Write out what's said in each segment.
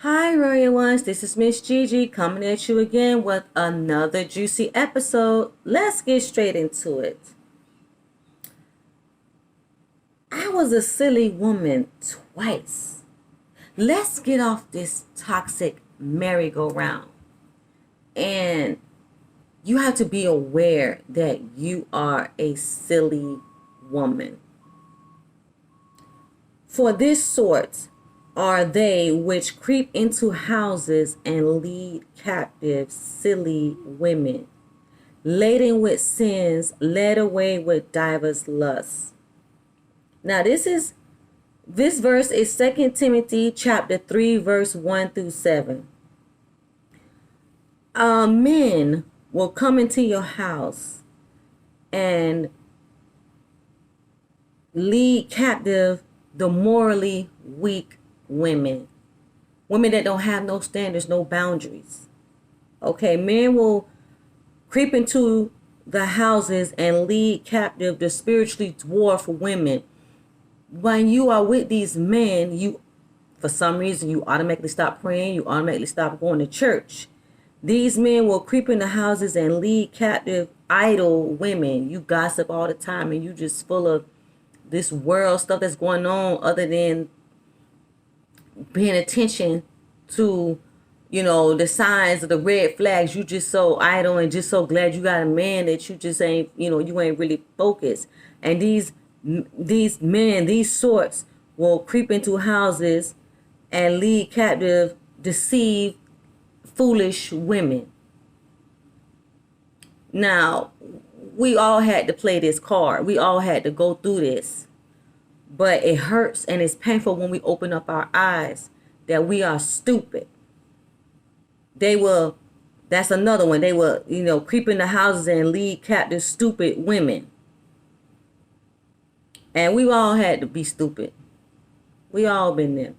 Hi, Royal Ones. This is Miss Gigi coming at you again with another juicy episode. Let's get straight into it. I was a silly woman twice. Let's get off this toxic merry-go-round. And you have to be aware that you are a silly woman. For this sort are they which creep into houses and lead captive silly women, laden with sins, led away with divers lusts. Now this verse is 2 Timothy chapter 3 verse 1 through 7. Men will come into your house and lead captive the morally weak women that don't have no standards, no boundaries. Okay, men will creep into the houses and lead captive the spiritually dwarfed women. When you are with these men, you, for some reason, you automatically stop praying, you automatically stop going to church. These men will creep into houses and lead captive idle women. You gossip all the time and you just full of this world stuff that's going on other than paying attention to, the signs of the red flags. You just so idle and just so glad you got a man that you just ain't, you ain't really focused. And these men, these sorts will creep into houses and lead captive, deceive foolish women. Now, we all had to play this card. We all had to go through this. But it hurts and it's painful when we open up our eyes that we are stupid. That's another one. They will, creep into houses and lead captive stupid women. And we all had to be stupid. We all been there.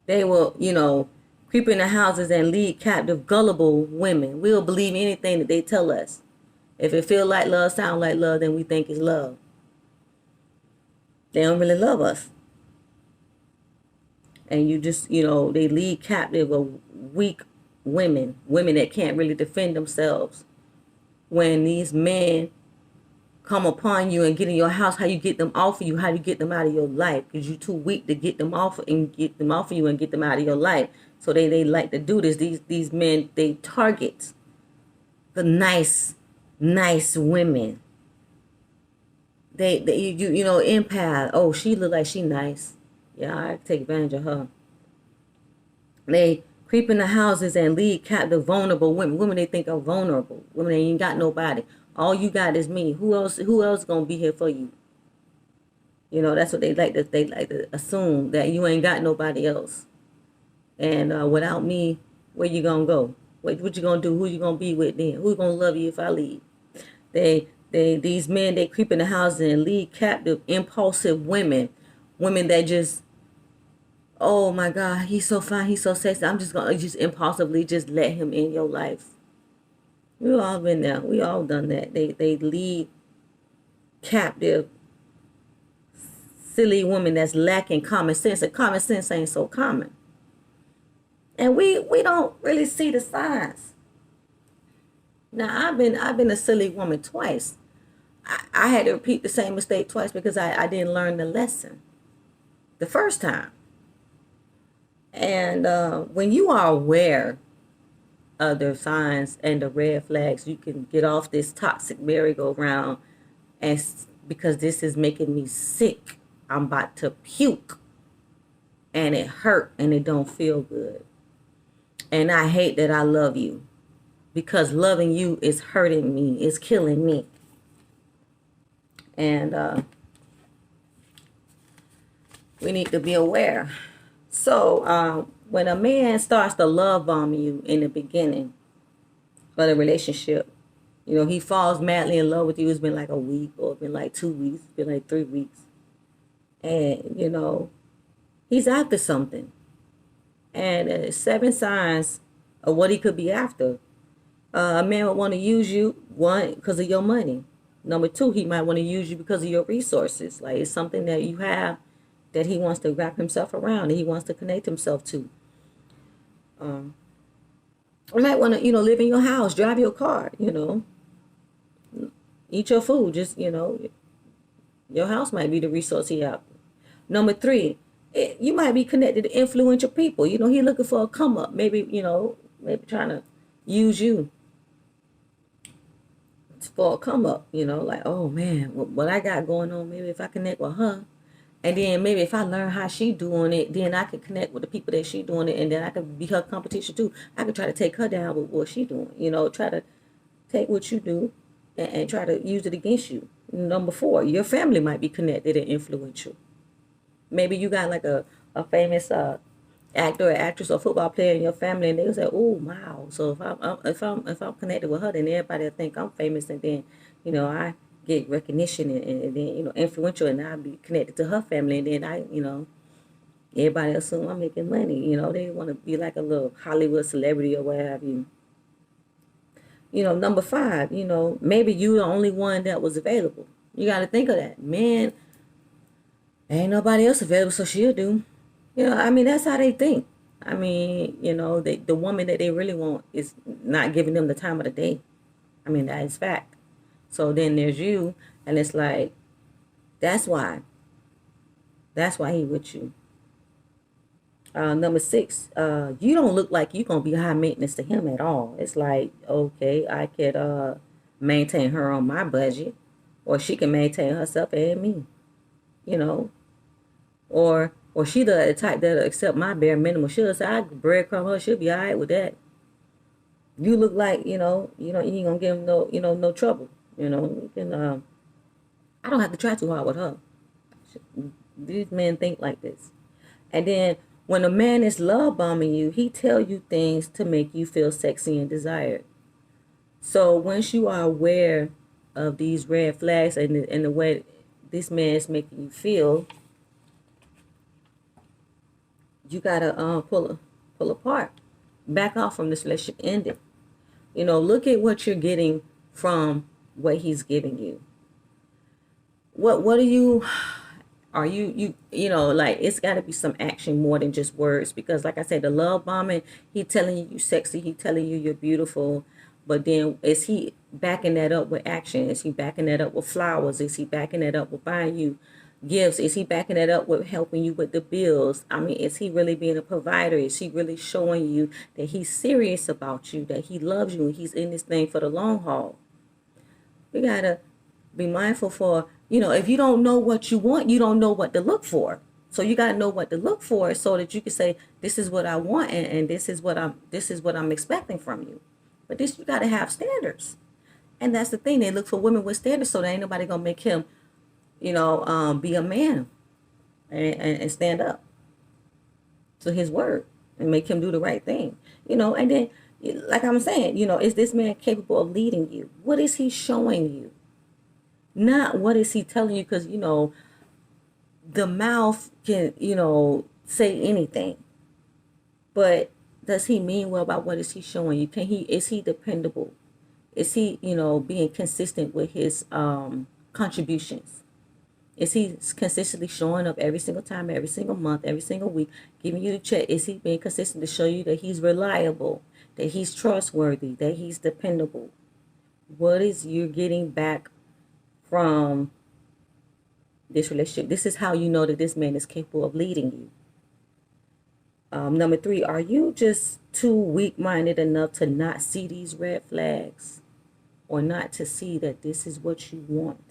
They will, creep into houses and lead captive gullible women. We'll believe anything that they tell us. If it feel like love, sound like love, then we think it's love. They don't really love us. And you just, they lead captive of weak women that can't really defend themselves. When these men come upon you and get in your house, how you get them off of you, how you get them out of your life, because you're too weak to get them off of you and get them out of your life. So they like to do this. These men, they target the nice women. They empath. Oh, she look like she nice. Yeah, I take advantage of her. They creep in the houses and lead captive vulnerable women. Women they think are vulnerable. Women they ain't got nobody. All you got is me. Who else gonna be here for you? That's what they like to assume, that you ain't got nobody else. And without me, where you gonna go? What you gonna do? Who you gonna be with then? Who gonna love you if I leave? These men, they creep in the house and lead captive impulsive women that just, oh my God, he's so fine, he's so sexy, I'm just gonna just impulsively just let him in your life. We all been there. We all done that. They lead captive silly women that's lacking common sense, and common sense ain't so common. And we don't really see the signs. Now, I've been a silly woman twice. I had to repeat the same mistake twice because I didn't learn the lesson the first time. And when you are aware of the signs and the red flags, you can get off this toxic merry-go-round. And because this is making me sick, I'm about to puke. And it hurt and it don't feel good. And I hate that I love you, because loving you is hurting me, is killing me. And we need to be aware. So when a man starts to love bomb you in the beginning of the relationship, he falls madly in love with you. It's been like a week, or it's been like 2 weeks, it's been like 3 weeks. And, he's after something. And 7 signs of what he could be after. A man would want to use you, 1, because of your money. Number 2, he might want to use you because of your resources. Like, it's something that you have that he wants to wrap himself around, that he wants to connect himself to. You might want to, live in your house, drive your car, eat your food. Just, your house might be the resource he out. Number three, you might be connected to influential people. He looking for a come up. Maybe, maybe trying to use you for a come up. Like, oh man, what I got going on, maybe if I connect with her, and then maybe if I learn how she doing it, then I can connect with the people that she doing it, and then I could be her competition too. I could try to take her down with what she doing. Try to take what you do and try to use it against you. Number four, your family might be connected and influential. Maybe you got like a famous actor or actress or football player in your family, and they say, "Oh, wow!" So if I'm connected with her, then everybody will think I'm famous, and then I get recognition, and then influential, and I be connected to her family, and then everybody assume I'm making money. They want to be like a little Hollywood celebrity or what have you. Number five, maybe you the only one that was available. You got to think of that, man. Ain't nobody else available, so she'll do. That's how they think. The woman that they really want is not giving them the time of the day. That is fact. So then there's you, and it's like, that's why. That's why he with you. Number six, you don't look like you're going to be high maintenance to him at all. It's like, okay, I could maintain her on my budget, or she can maintain herself and me, or she the type that'll accept my bare minimum. She'll say, I breadcrumb her, she'll be all right with that. You look like, you ain't going to give him no trouble. You can, I don't have to try too hard with her. These men think like this. And then when a man is love bombing you, he tell you things to make you feel sexy and desired. So once you are aware of these red flags and the way this man is making you feel, you gotta pull apart, back off from this relationship, end it. Look at what you're getting from what he's giving you. What are you like, it's got to be some action more than just words, because like I said, the love bombing, he telling you you're sexy, he telling you you're beautiful, but then is he backing that up with action? Is he backing that up with flowers? Is he backing that up with buying you gifts? Is he backing that up with helping you with the bills? Is he really being a provider? Is he really showing you that he's serious about you, that he loves you, and he's in this thing for the long haul? We gotta be mindful for, if you don't know what you want, you don't know what to look for. So you gotta know what to look for so that you can say, this is what I want, and this is what I'm expecting from you. But you gotta have standards. And that's the thing, they look for women with standards, so there ain't nobody gonna make him, be a man and stand up to his word and make him do the right thing. And then, like I'm saying, is this man capable of leading you? What is he showing you? Not what is he telling you, because, the mouth can, say anything. But does he mean well about what is he showing you? Is he dependable? Is he, being consistent with his contributions? Is he consistently showing up every single time, every single month, every single week, giving you the check? Is he being consistent to show you that he's reliable, that he's trustworthy, that he's dependable? What is you getting back from this relationship? This is how you know that this man is capable of leading you. Number three, are you just too weak-minded enough to not see these red flags, or not to see that this is what you want?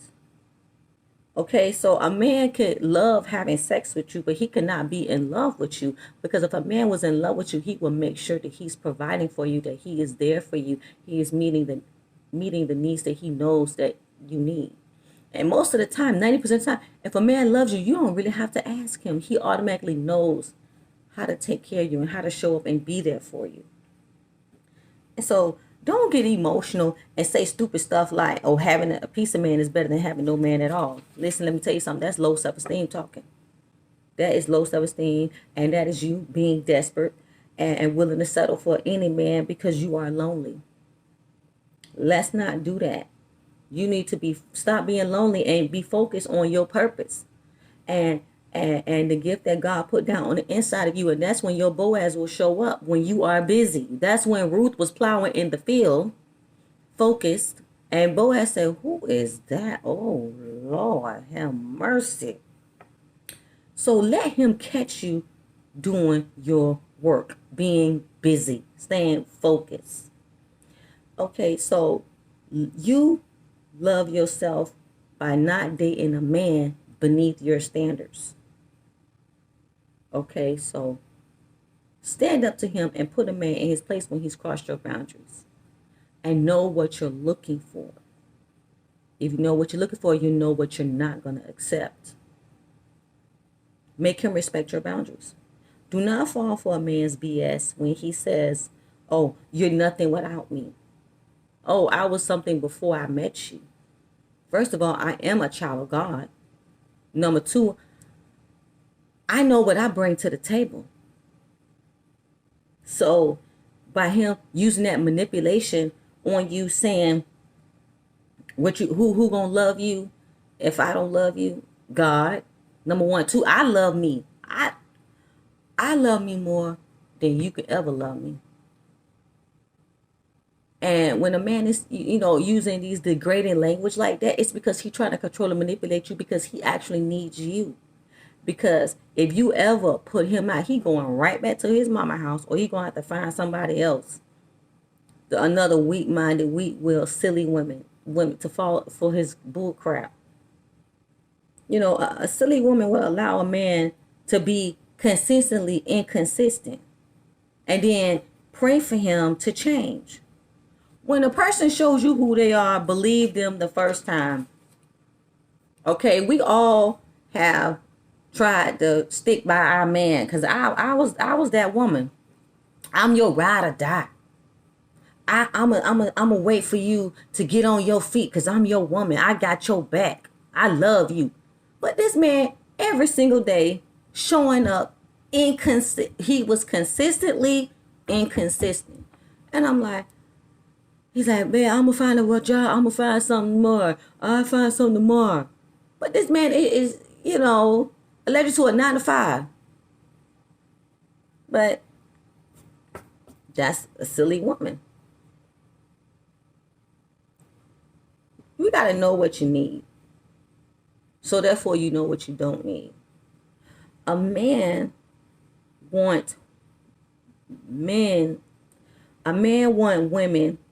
Okay, so a man could love having sex with you, but he could not be in love with you, because if a man was in love with you, he will make sure that he's providing for you, that he is there for you, he is meeting the needs that he knows that you need. And most of the time, 90% of the time, if a man loves you, you don't really have to ask him. He automatically knows how to take care of you and how to show up and be there for you. And so don't get emotional and say stupid stuff like, oh, having a piece of man is better than having no man at all. Listen, let me tell you something. That's low self-esteem talking. That is low self-esteem, and that is you being desperate and willing to settle for any man because you are lonely. Let's not do that. You need to stop being lonely and be focused on your purpose. And and the gift that God put down on the inside of you. And that's when your Boaz will show up, when you are busy. That's when Ruth was plowing in the field, focused. And Boaz said, who is that? Oh, Lord, have mercy. So let him catch you doing your work, being busy, staying focused. Okay, so you love yourself by not dating a man beneath your standards. Okay, so stand up to him and put a man in his place when he's crossed your boundaries. And know what you're looking for. If you know what you're looking for, you know what you're not going to accept. Make him respect your boundaries. Do not fall for a man's BS when he says, oh, you're nothing without me. Oh, I was something before I met you. First of all, I am a child of God. Number two, I know what I bring to the table. So by him using that manipulation on you, saying what you who gonna love you if I don't love you? God. Number one. Two, I love me. I love me more than you could ever love me. And when a man is, using these degrading language like that, it's because he's trying to control and manipulate you, because he actually needs you. Because if you ever put him out, he going right back to his mama house, or he going to have to find somebody else. Another weak-minded, weak-willed, silly women to fall for his bull crap. A silly woman will allow a man to be consistently inconsistent and then pray for him to change. When a person shows you who they are, believe them the first time. Okay, we all have tried to stick by our man, because I was that woman. I'm your ride or die. I'm a wait for you to get on your feet, because I'm your woman. I got your back. I love you. But this man, every single day, showing up he was consistently inconsistent. And I'm like, he's like, man, I'm going to find a job. I'm going to find something more. I'll find something more. But this man is, allergic to a 9 to 5. But that's a silly woman. You got to know what you need. So therefore, you know what you don't need. A man want women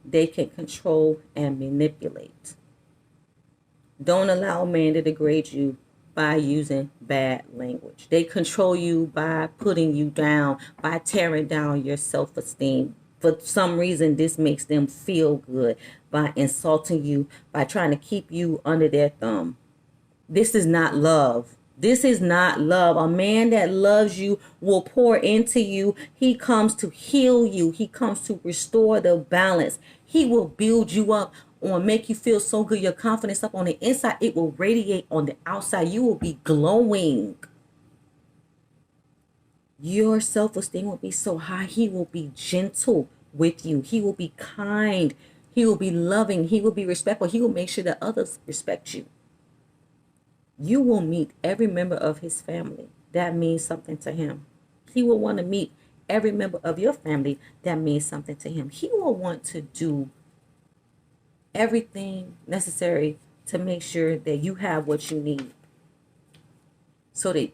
they can control and manipulate. Don't allow a man to degrade you by using bad language. They control you by putting you down, by tearing down your self-esteem. For some reason, this makes them feel good, by insulting you, by trying to keep you under their thumb. This is not love. This is not love. A man that loves you will pour into you. He comes to heal you. He comes to restore the balance. He will build you up or make you feel so good. Your confidence up on the inside, it will radiate on the outside. You will be glowing. Your self-esteem will be so high. He will be gentle with you. He will be kind. He will be loving. He will be respectful. He will make sure that others respect you. You will meet every member of his family. That means something to him. He will want to meet every member of your family. That means something to him. He will want to do everything necessary to make sure that you have what you need. So that,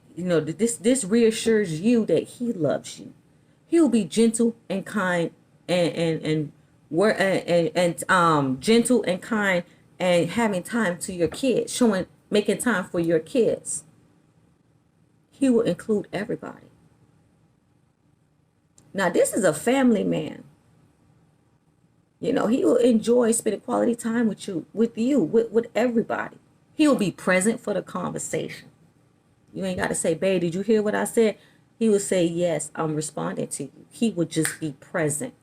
this reassures you that he loves you. He will be gentle and kind and gentle and kind and having time to your kids, making time for your kids. He will include everybody. Now, this is a family man. He will enjoy spending quality time with you, with everybody. He will be present for the conversation. You ain't got to say, babe, did you hear what I said? He will say, yes, I'm responding to you. He would just be present.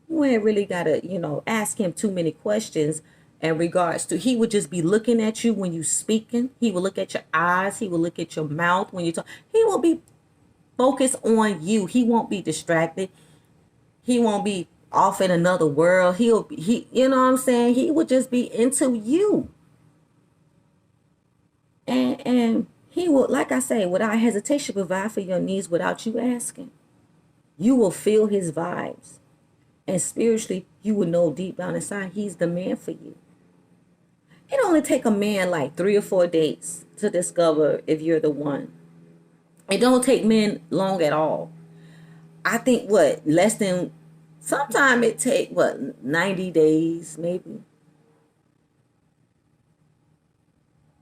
You ain't really got to, ask him too many questions in regards to, he would just be looking at you when you speaking. He will look at your eyes. He will look at your mouth when you talk. He will be focused on you. He won't be distracted. He won't be off in another world. He you know what I'm saying? He would just be into you. And He will, like I say, without hesitation, provide for your needs without you asking. You will feel his vibes. And spiritually, you will know deep down inside he's the man for you. It only take a man like 3 or 4 dates to discover if you're the one. It don't take men long at all. I think less than, sometime it take 90 days maybe.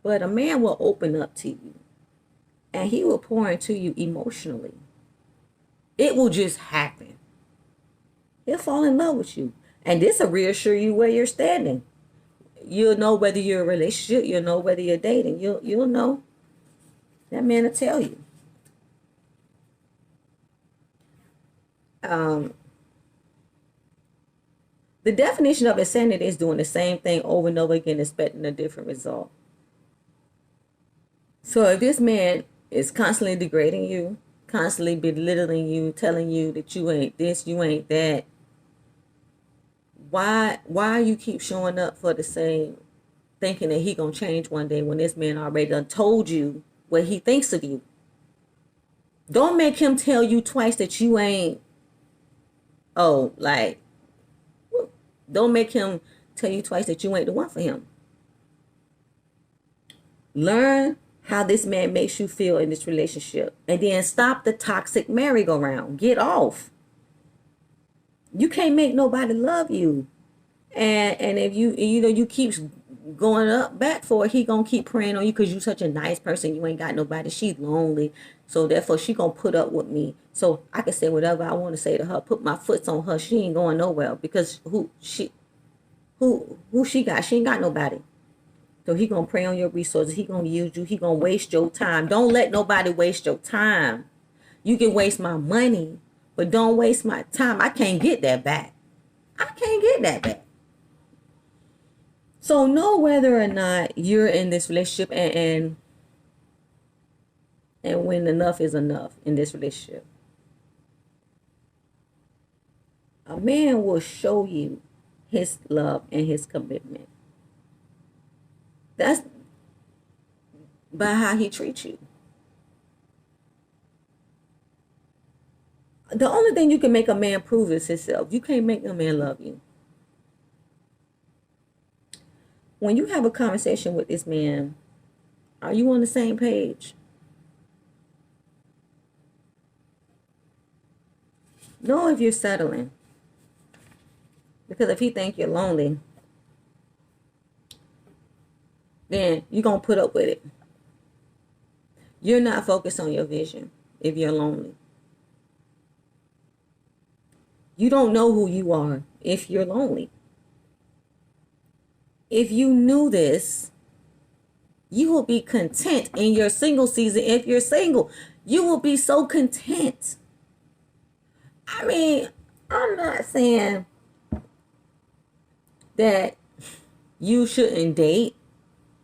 But a man will open up to you and he will pour into you emotionally. It will just happen. He'll fall in love with you. And this will reassure you where you're standing. You'll know whether you're in a relationship. You'll know whether you're dating. You'll know. That man will tell you. The definition of insanity is doing the same thing over and over again, expecting a different result. So if this man is constantly degrading you, constantly belittling you, telling you that you ain't this, you ain't that, why you keep showing up for the same, thinking that he gonna change one day when this man already done told you what he thinks of you? Don't make him tell you twice that you ain't, don't make him tell you twice that you ain't the one for him. Learn how this man makes you feel in this relationship, and then stop the toxic merry-go-round. Get off. You can't make nobody love you, and if you keep going up back for it, he gonna keep preying on you because you such a nice person. You ain't got nobody. She's lonely, so therefore she gonna put up with me. So I can say whatever I want to say to her. Put my foot on her. She ain't going nowhere because who she got? She ain't got nobody. So he gonna prey on your resources. He gonna use you. He gonna waste your time. Don't let nobody waste your time. You can waste my money, but don't waste my time. I can't get that back. I can't get that back. So know whether or not you're in this relationship and when enough is enough in this relationship. A man will show you his love and his commitment. That's by how he treats you. The only thing you can make a man prove is himself. You can't make a man love you. When you have a conversation with this man, are you on the same page? Know if you're settling. Because if he think you're lonely, then you're going to put up with it. You're not focused on your vision if you're lonely. You don't know who you are if you're lonely. If you knew this, you will be content in your single season. If you're single, you will be so content. I mean, I'm not saying that you shouldn't date.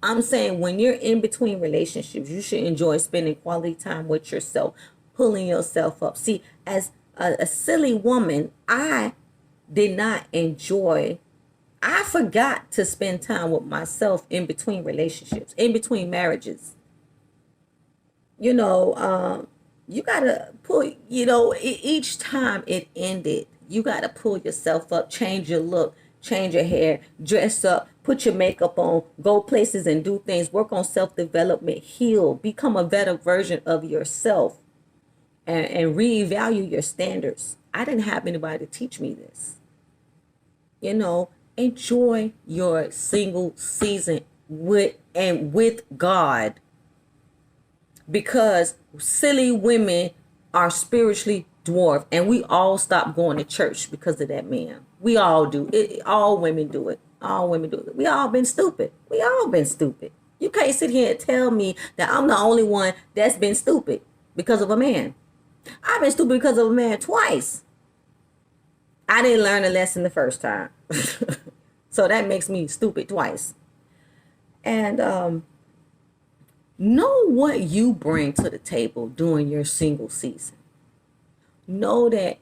I'm saying when you're in between relationships, you should enjoy spending quality time with yourself, pulling yourself up. See, as a silly woman, I did not enjoy, I forgot to spend time with myself in between relationships, in between marriages. You gotta pull, each time it ended, you gotta pull yourself up, change your look, change your hair, dress up, put your makeup on, go places and do things, work on self-development, heal, become a better version of yourself, and reevaluate your standards. I didn't have anybody to teach me this. Enjoy your single season with God, because silly women are spiritually dwarfed, and we all stop going to church because of that man. We all do it. All women do it. All women do it. We all been stupid. You can't sit here and tell me that I'm the only one that's been stupid because of a man. I've been stupid because of a man twice. I didn't learn a lesson the first time. So that makes me stupid twice. And know what you bring to the table during your single season. Know that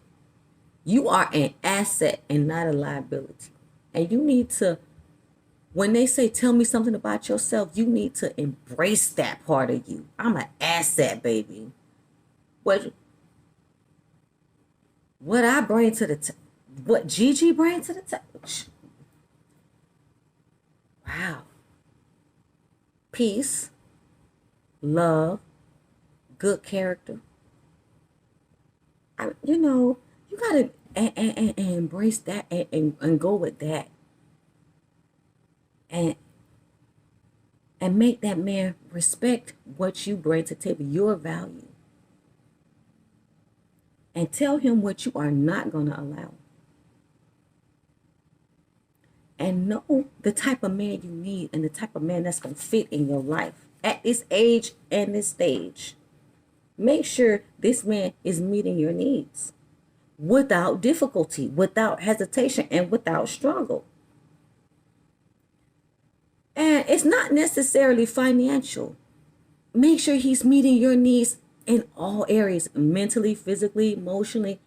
you are an asset and not a liability. And you need to When they say, tell me something about yourself, you need to embrace that part of you. I'm an asset, baby. What what I bring to the what Gigi brings to the table. Wow. Peace, love, good character. You gotta and embrace that and go with that. And and make that man respect what you bring to the table, your value. And tell him what you are not going to allow. And know the type of man you need and the type of man that's going to fit in your life at this age and this stage. Make sure this man is meeting your needs without difficulty, without hesitation, and without struggle. And it's not necessarily financial. Make sure he's meeting your needs in all areas, mentally, physically, emotionally,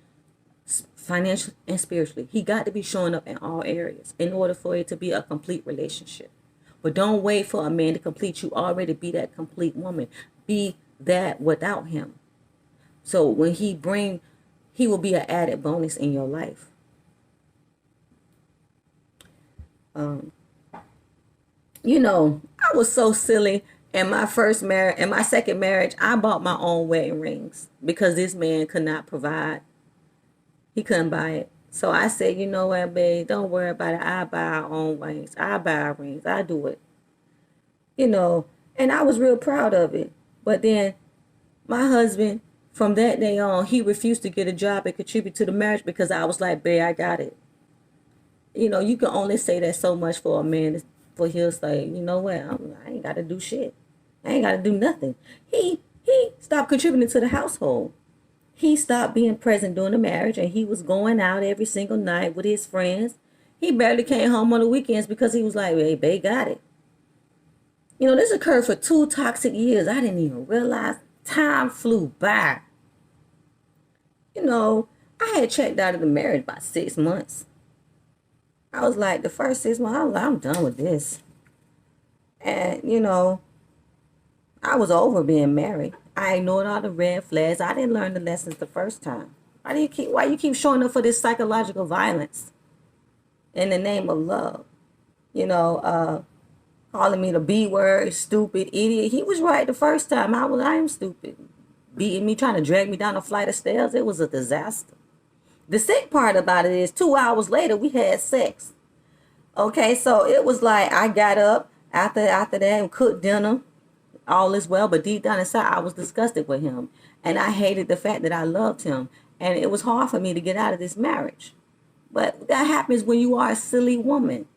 financially, and spiritually. He got to be showing up in all areas in order for it to be a complete relationship. But don't wait for a man to complete you. Already be that complete woman. Be that without him. So when he will be an added bonus in your life. I was so silly. In my second marriage, I bought my own wedding rings because this man could not provide. He couldn't buy it. So I said, you know what, babe, don't worry about it. I buy our own rings. I buy our rings. I do it. And I was real proud of it. But then my husband, from that day on, he refused to get a job and contribute to the marriage because I was like, babe, I got it. You can only say that so much for a man, for he'll say, you know what, I ain't got to do shit. I ain't got to do nothing. He stopped contributing to the household. He stopped being present during the marriage, and he was going out every single night with his friends. He barely came home on the weekends because he was like, hey, babe, got it. This occurred for 2 toxic years. I didn't even realize time flew by. I had checked out of the marriage about 6 months. I was like, the first 6 months, I was like, I'm done with this. And, I was over being married. I ignored all the red flags. I didn't learn the lessons the first time. Why you keep showing up for this psychological violence in the name of love? Calling me the B word, stupid, idiot. He was right the first time. I am stupid. Beating me, trying to drag me down a flight of stairs. It was a disaster. The sick part about it is 2 hours later, we had sex. Okay, so it was like I got up after that and cooked dinner. All is well, but deep down inside, I was disgusted with him. And I hated the fact that I loved him. And it was hard for me to get out of this marriage. But that happens when you are a silly woman.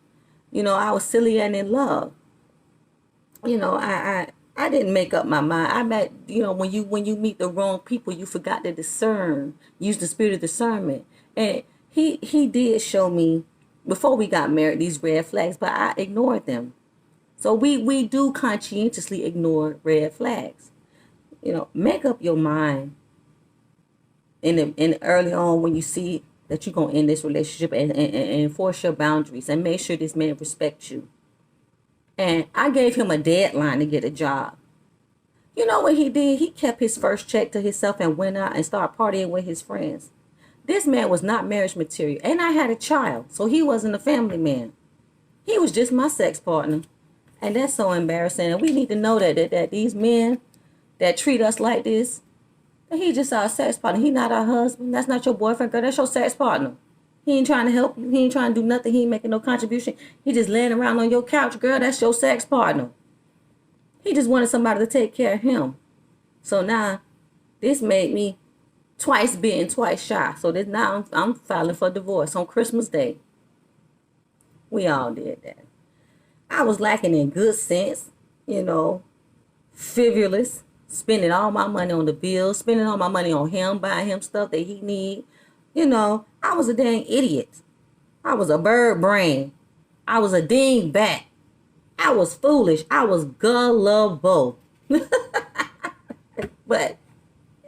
I was silly and in love. I didn't make up my mind. I met, when you meet the wrong people, you forgot to discern, use the spirit of discernment. And he did show me, before we got married, these red flags, but I ignored them. So we do conscientiously ignore red flags. Make up your mind in early on when you see that you're going to end this relationship and enforce your boundaries and make sure this man respects you. And I gave him a deadline to get a job. You know what he did? He kept his first check to himself and went out and started partying with his friends. This man was not marriage material. And I had a child, so he wasn't a family man. He was just my sex partner. And that's so embarrassing. And we need to know that these men that treat us like this, that he just our sex partner. He not our husband. That's not your boyfriend, girl. That's your sex partner. He ain't trying to help you. He ain't trying to do nothing. He ain't making no contribution. He just laying around on your couch, girl. That's your sex partner. He just wanted somebody to take care of him. So now, this made me twice bitten, twice shy. So this now I'm filing for divorce on Christmas Day. We all did that. I was lacking in good sense, frivolous, spending all my money on the bills, spending all my money on him, buying him stuff that he need. I was a dang idiot. I was a bird brain. I was a dingbat. I was foolish. I was gullible. But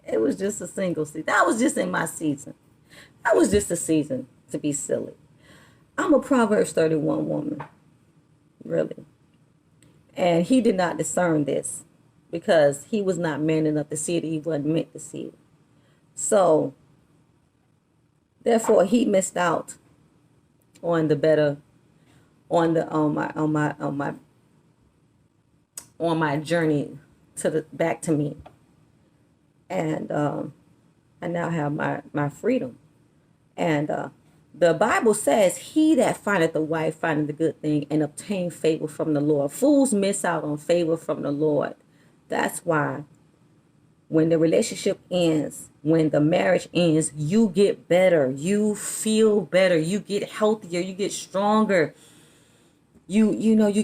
it was just a single season. That was just in my season. That was just a season to be silly. I'm a Proverbs 31 woman. really. And he did not discern this because he was not man enough to see it. He wasn't meant to see it. So, therefore, he missed out on the better, on my journey to the back to me. And I now have my freedom. And the Bible says, he that findeth a wife findeth a good thing and obtain favor from the Lord. Fools miss out on favor from the Lord. That's why when the relationship ends, when the marriage ends, you get better. You feel better. You get healthier. You get stronger. You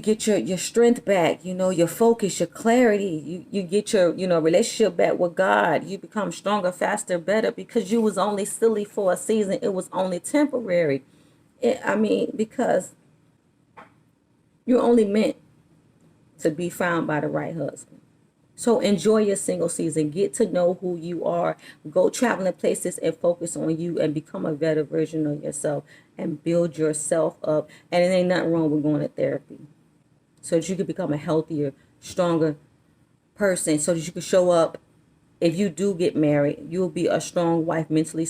get your strength back, your focus, your clarity. You get your, relationship back with God. You become stronger, faster, better, because you was only silly for a season. It was only temporary. Because you're only meant to be found by the right husband. So enjoy your single season. Get to know who you are. Go traveling places and focus on you and become a better version of yourself and build yourself up. And it ain't nothing wrong with going to therapy so that you can become a healthier, stronger person, so that you can show up. If you do get married, you'll be a strong wife mentally,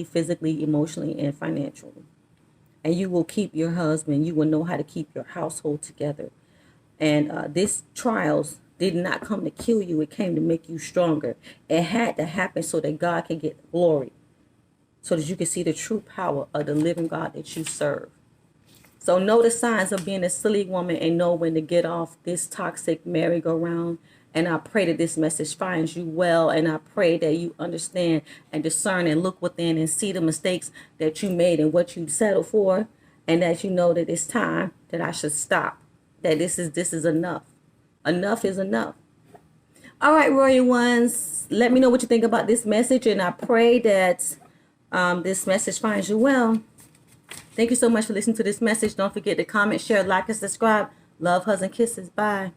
physically, emotionally, and financially. And you will keep your husband. You will know how to keep your household together. And this trials did not come to kill you. It came to make you stronger. It had to happen so that God can get glory, so that you can see the true power of the living God that you serve. So know the signs of being a silly woman and know when to get off this toxic merry-go-round. And I pray that this message finds you well. And I pray that you understand and discern and look within and see the mistakes that you made and what you settled for. And that you know that it's time that I should stop. That this is enough. Enough is enough. All right, Royal Ones, let me know what you think about this message, and I pray that this message finds you well. Thank you so much for listening to this message. Don't forget to comment, share, like, and subscribe. Love, hugs, and kisses. Bye.